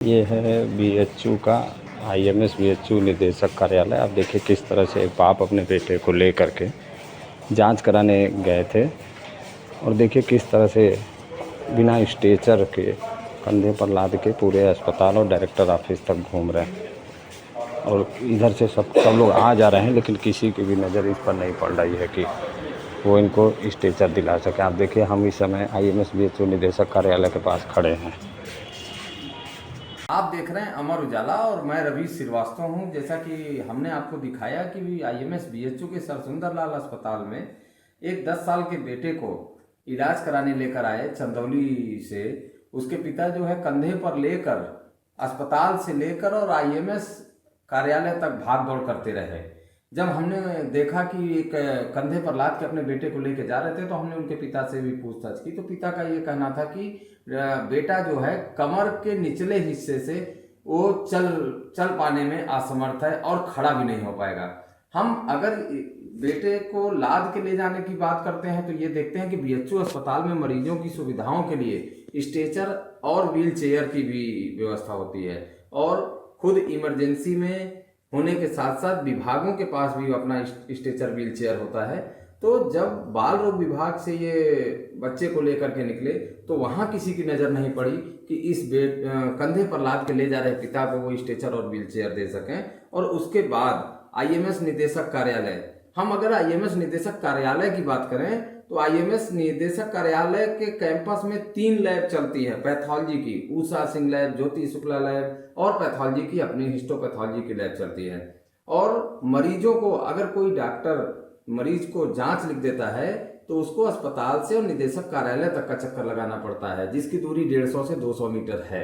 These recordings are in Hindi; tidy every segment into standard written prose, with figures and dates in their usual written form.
ये है बीएचयू का आईएमएस बीएचयू निदेशक कार्यालय। आप देखिए किस तरह से एक बाप अपने बेटे को लेकर के जांच कराने गए थे और देखिए किस तरह से बिना स्ट्रेचर के कंधे पर लाद के पूरे अस्पताल और डायरेक्टर ऑफिस तक घूम रहे हैं और इधर से सब लोग आ जा रहे हैं, लेकिन किसी की भी नज़र इस पर नहीं पड़ रही है कि वो इनको स्ट्रेचर दिला सके। आप देखिए हम इस समय आईएमएस बीएचयू निदेशक कार्यालय के पास खड़े हैं। आप देख रहे हैं अमर उजाला और मैं रवि श्रीवास्तव हूं। जैसा कि हमने आपको दिखाया कि आईएमएस बीएचयू के सरसुंदरलाल अस्पताल में एक 10 साल के बेटे को इलाज कराने लेकर आए चंदौली से। उसके पिता जो है कंधे पर लेकर अस्पताल से लेकर और आईएमएस कार्यालय तक भाग दौड़ करते रहे। जब हमने देखा कि एक कंधे पर लाद के अपने बेटे को लेके जा रहे थे तो हमने उनके पिता से भी पूछताछ की। तो पिता का ये कहना था कि बेटा जो है कमर के निचले हिस्से से वो चल पाने में असमर्थ है और खड़ा भी नहीं हो पाएगा। हम अगर बेटे को लाद के ले जाने की बात करते हैं तो ये देखते हैं कि बीएचयू अस्पताल में मरीजों की सुविधाओं के लिए स्ट्रेचर और व्हील चेयर की भी व्यवस्था होती है और खुद इमरजेंसी में होने के साथ साथ विभागों के पास भी अपना स्ट्रेचर व्हील चेयर होता है। तो जब बाल रोग विभाग से ये बच्चे को लेकर के निकले तो वहां किसी की नजर नहीं पड़ी कि इस कंधे पर लाद के ले जा रहे पिता को वो स्ट्रेचर और व्हील चेयर दे सकें। और उसके बाद आईएमएस निदेशक कार्यालय, हम अगर आईएमएस निदेशक कार्यालय की बात करें तो आईएमएस निदेशक कार्यालय के कैंपस में 3 लैब चलती है पैथोलॉजी की, उषा सिंह लैब, ज्योति शुक्ला लैब और पैथोलॉजी की अपनी हिस्टोपैथोलॉजी की लैब चलती है। और मरीजों को अगर कोई डॉक्टर मरीज को जांच लिख देता है तो उसको अस्पताल से और निदेशक कार्यालय तक का चक्कर लगाना पड़ता है, जिसकी दूरी 150 से 200 मीटर है।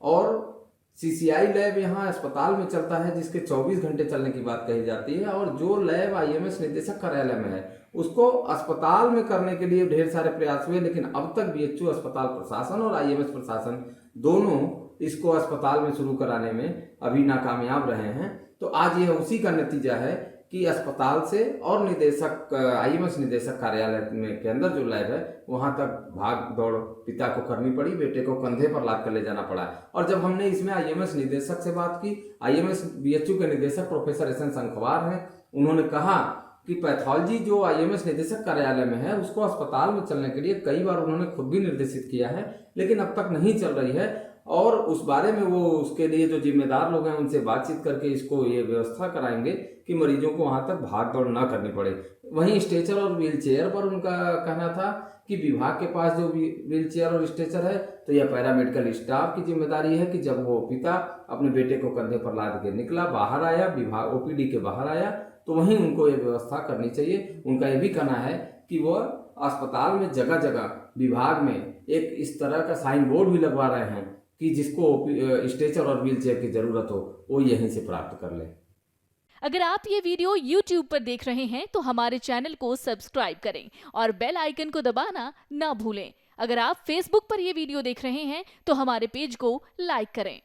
और सीसीआई लैब यहाँ अस्पताल में चलता है जिसके 24 घंटे चलने की बात कही जाती है। और जो लैब आईएमएस निदेशक कार्यालय में है उसको अस्पताल में करने के लिए ढेर सारे प्रयास हुए, लेकिन अब तक बीएचयू अस्पताल प्रशासन और आईएमएस प्रशासन दोनों इसको अस्पताल में शुरू कराने में अभी नाकामयाब रहे हैं। तो आज यह उसी का नतीजा है कि अस्पताल से और निदेशक आईएमएस निदेशक कार्यालय में के अंदर जो लैब है वहां तक भाग दौड़ पिता को करनी पड़ी, बेटे को कंधे पर लाद कर ले जाना पड़ा। और जब हमने इसमें आईएमएस निदेशक से बात की, आईएमएस बीएचयू के निदेशक प्रोफेसर एस एन शंखवार हैं, उन्होंने कहा कि पैथोलॉजी जो आईएमएस निदेशक कार्यालय में है उसको अस्पताल में चलने के लिए कई बार उन्होंने खुद भी निर्देशित किया है, लेकिन अब तक नहीं चल रही है। और उस बारे में वो उसके लिए जो जिम्मेदार लोग हैं उनसे बातचीत करके इसको ये व्यवस्था कराएंगे कि मरीजों को वहां तक भाग दौड़ ना करनी पड़े। वहीं स्ट्रेचर और व्हील चेयर पर उनका कहना था कि विभाग के पास जो व्हील चेयर और स्ट्रेचर है तो यह पैरामेडिकल स्टाफ की जिम्मेदारी है कि जब वो पिता अपने बेटे को कंधे पर लाद के निकला, बाहर आया, विभाग ओपीडी के बाहर आया, तो वहीं उनको ये व्यवस्था करनी चाहिए। उनका ये भी कहना है कि वो अस्पताल में जगह जगह विभाग में एक इस तरह का साइन बोर्ड भी लगवा रहे हैं कि जिसको स्ट्रेचर और व्हील चेयर की जरूरत हो वो यहीं से प्राप्त कर ले। अगर आप ये वीडियो YouTube पर देख रहे हैं तो हमारे चैनल को सब्सक्राइब करें और बेल आइकन को दबाना ना भूलें। अगर आप Facebook पर ये वीडियो देख रहे हैं तो हमारे पेज को लाइक करें।